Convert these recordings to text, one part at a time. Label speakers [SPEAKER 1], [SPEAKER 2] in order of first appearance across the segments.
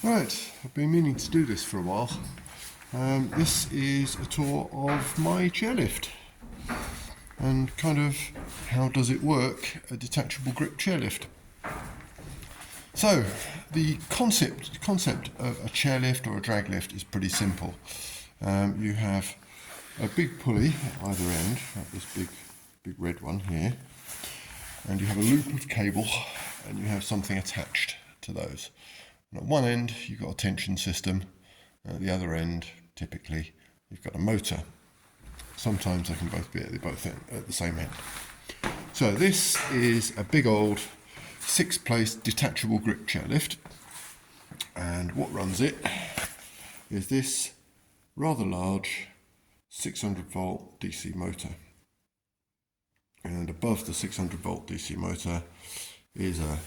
[SPEAKER 1] Right, I've been meaning to do this for a while. This is a tour of my chairlift and kind of how does it work, a detachable grip chairlift. So the concept of a chairlift or a drag lift is pretty simple. You have a big pulley at either end, like this big red one here, and you have a loop of cable and you have something attached to those. And at one end you've got a tension system, at the other end typically you've got a motor. Sometimes they can both be at the same end. So this is a big old 6-place detachable grip chairlift, and what runs it is this rather large 600 volt DC motor, and above the 600 volt DC motor is a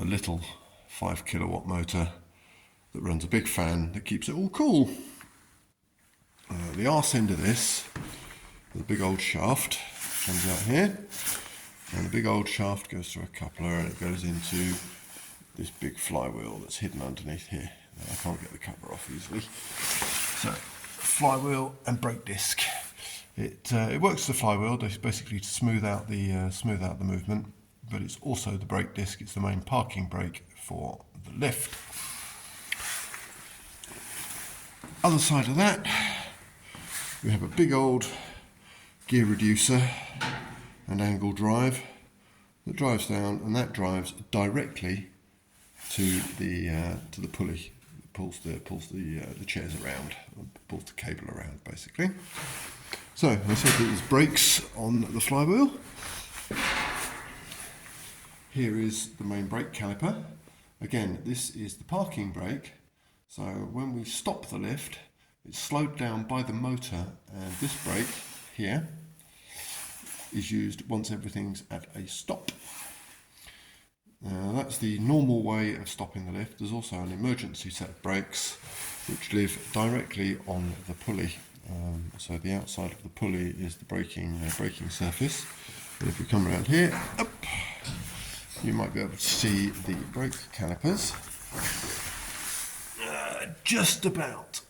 [SPEAKER 1] little 5 kilowatt motor that runs a big fan that keeps it all cool. The arse end of this, the big old shaft comes out here, and the big old shaft goes through a coupler and it goes into this big flywheel that's hidden underneath here. Now, I can't get the cover off easily. So, flywheel and brake disc. It works as a flywheel, basically to smooth out the movement, but it's also the brake disc. It's the main parking brake for the lift. Other side of that, we have a big old gear reducer and angle drive that drives down, and that drives directly to the pulley. It pulls the chairs around, pulls the cable around basically. So I said that there's brakes on the flywheel. Here is the main brake caliper. Again, this is the parking brake. So when we stop the lift, it's slowed down by the motor, and this brake here is used once everything's at a stop. Now that's the normal way of stopping the lift. There's also an emergency set of brakes which live directly on the pulley. So the outside of the pulley is the braking surface. And if we come around here, up, you might be able to see the brake calipers. Just about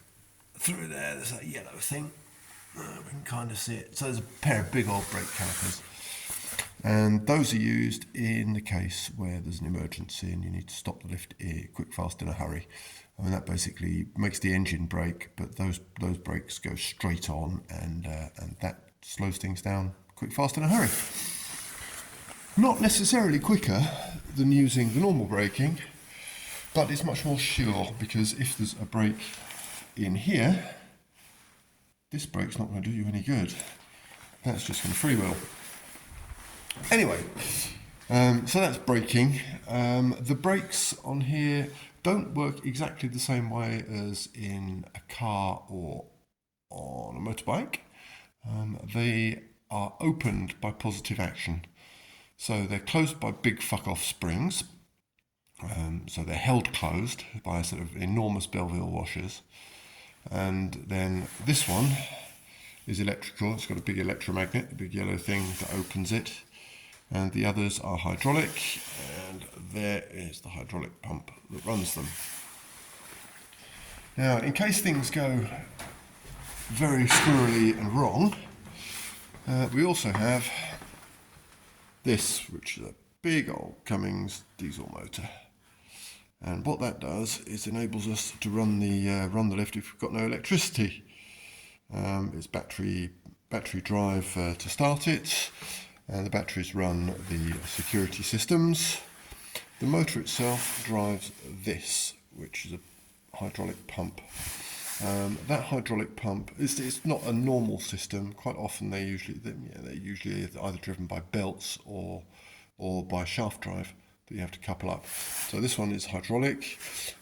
[SPEAKER 1] through there, there's that yellow thing. We can kind of see it. So there's a pair of big old brake calipers, and those are used in the case where there's an emergency and you need to stop the lift quick, fast, in a hurry. I mean, that basically makes the engine brake, but those brakes go straight on, and that slows things down quick, fast, in a hurry. Not necessarily quicker than using the normal braking, but it's much more sure, because if there's a brake in here, this brake's not going to do you any good. That's just going to freewheel. Anyway, so that's braking. The brakes on here don't work exactly the same way as in a car or on a motorbike. They are opened by positive action. So they're closed by big fuck-off springs. So they're held closed by sort of enormous Belleville washers. And then this one is electrical. It's got a big electromagnet, a big yellow thing that opens it. And the others are hydraulic, and there is the hydraulic pump that runs them. Now, in case things go very squirrely and wrong, we also have this, which is a big old Cummins diesel motor. And what that does is enables us to run the lift if we've got no electricity. It's battery drive to start it, and the batteries run the security systems. The motor itself drives this, which is a hydraulic pump. That hydraulic pump it's not a normal system. Quite often they're usually either driven by belts or by shaft drive that you have to couple up. So this one is hydraulic,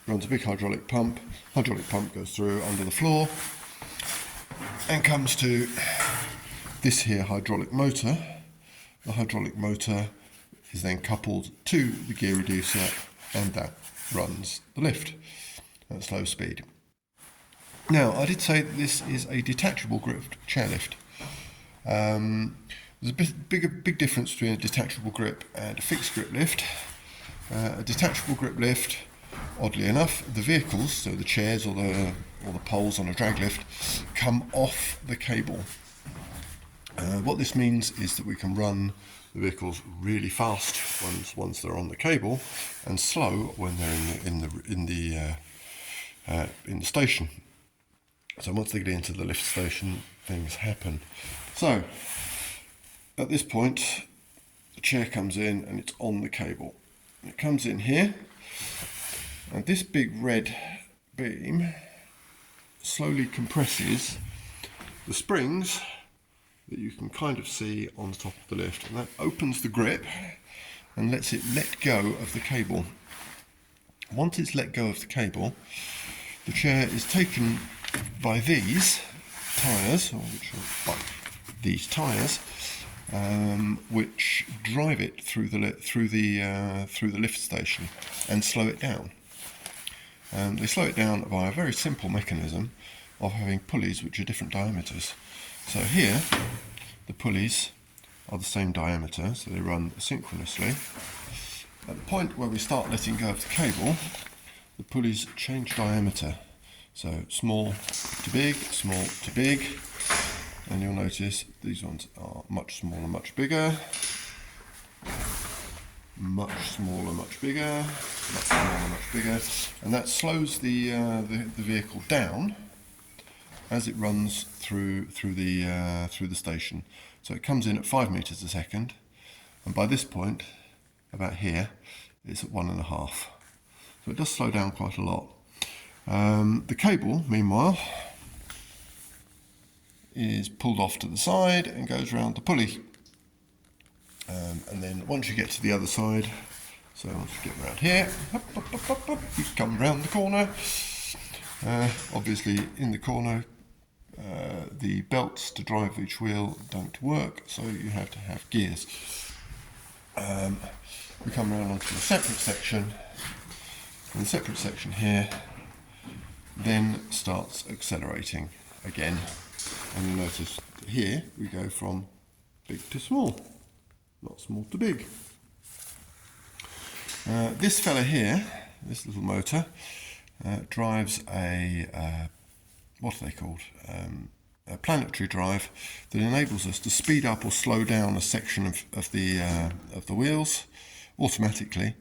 [SPEAKER 1] runs a big hydraulic pump. Hydraulic pump goes through under the floor and comes to this here hydraulic motor. The hydraulic motor is then coupled to the gear reducer, and that runs the lift at slow speed. Now, I did say that this is a detachable grip chairlift. There's a big difference between a detachable grip and a fixed grip lift. A detachable grip lift oddly enough, the vehicles, so the chairs or the poles on a drag lift, come off the cable. What this means is that we can run the vehicles really fast once they're on the cable, and slow when they're in the station. So once they get into the lift station, things happen. So at this point, the chair comes in and it's on the cable. It comes in here, and this big red beam slowly compresses the springs that you can kind of see on the top of the lift, and that opens the grip and lets it let go of the cable. Once it's let go of the cable, the chair is taken by these tyres, which drive it through the lift station and slow it down. They slow it down by a very simple mechanism of having pulleys which are different diameters. So here, the pulleys are the same diameter, so they run synchronously. At the point where we start letting go of the cable, the pulleys change diameter. So small to big, small to big, and you'll notice these ones are much smaller, much bigger, much smaller, much bigger, much smaller, much bigger, and that slows the vehicle down as it runs through the station. So it comes in at 5 meters a second, and by this point, about here, it's at 1.5. So it does slow down quite a lot. The cable, meanwhile, is pulled off to the side and goes around the pulley. And then once you get to the other side, so once you get around here, you come round the corner. Obviously, in the corner, the belts to drive each wheel don't work, so you have to have gears. We come around onto a separate section, and the separate section here then starts accelerating again. And you'll notice that here we go from big to small, not small to big. This fella here, this little motor, drives a what are they called? A planetary drive that enables us to speed up or slow down a section of the wheels automatically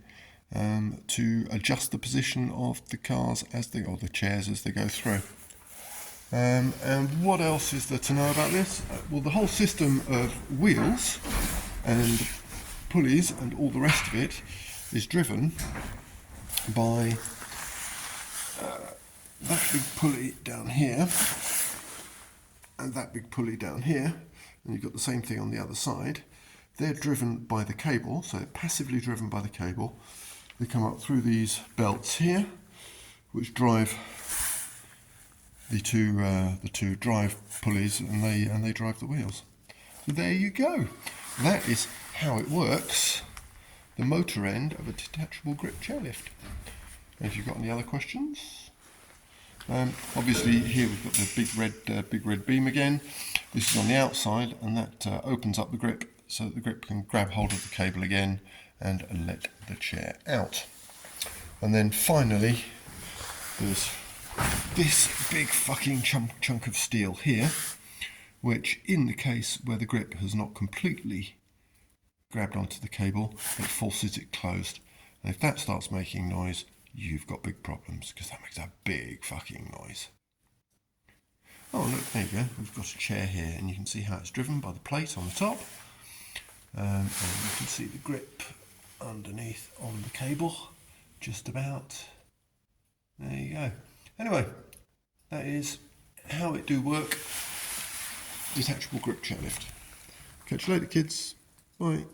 [SPEAKER 1] to adjust the position of the cars or the chairs as they go through. And what else is there to know about this? Well, the whole system of wheels and pulleys and all the rest of it is driven by that big pulley down here and that big pulley down here, and you've got the same thing on the other side. They're driven by the cable, so they're passively driven by the cable. They come up through these belts here, which drive the two drive pulleys, and they drive the wheels. So there you go. That is how it works, the motor end of a detachable grip chairlift. And if you've got any other questions, obviously here we've got the big red beam again. This is on the outside, and that opens up the grip so that the grip can grab hold of the cable again and let the chair out. And then finally, there's this big fucking chunk of steel here, which in the case where the grip has not completely grabbed onto the cable, it forces it closed. And if that starts making noise, you've got big problems, because that makes a big fucking noise. Oh look, there you go, we've got a chair here, and you can see how it's driven by the plate on the top. And you can see the grip underneath on the cable, just about. There you go. Anyway, that is how it do work, detachable grip chairlift. Catch you later, kids. Bye.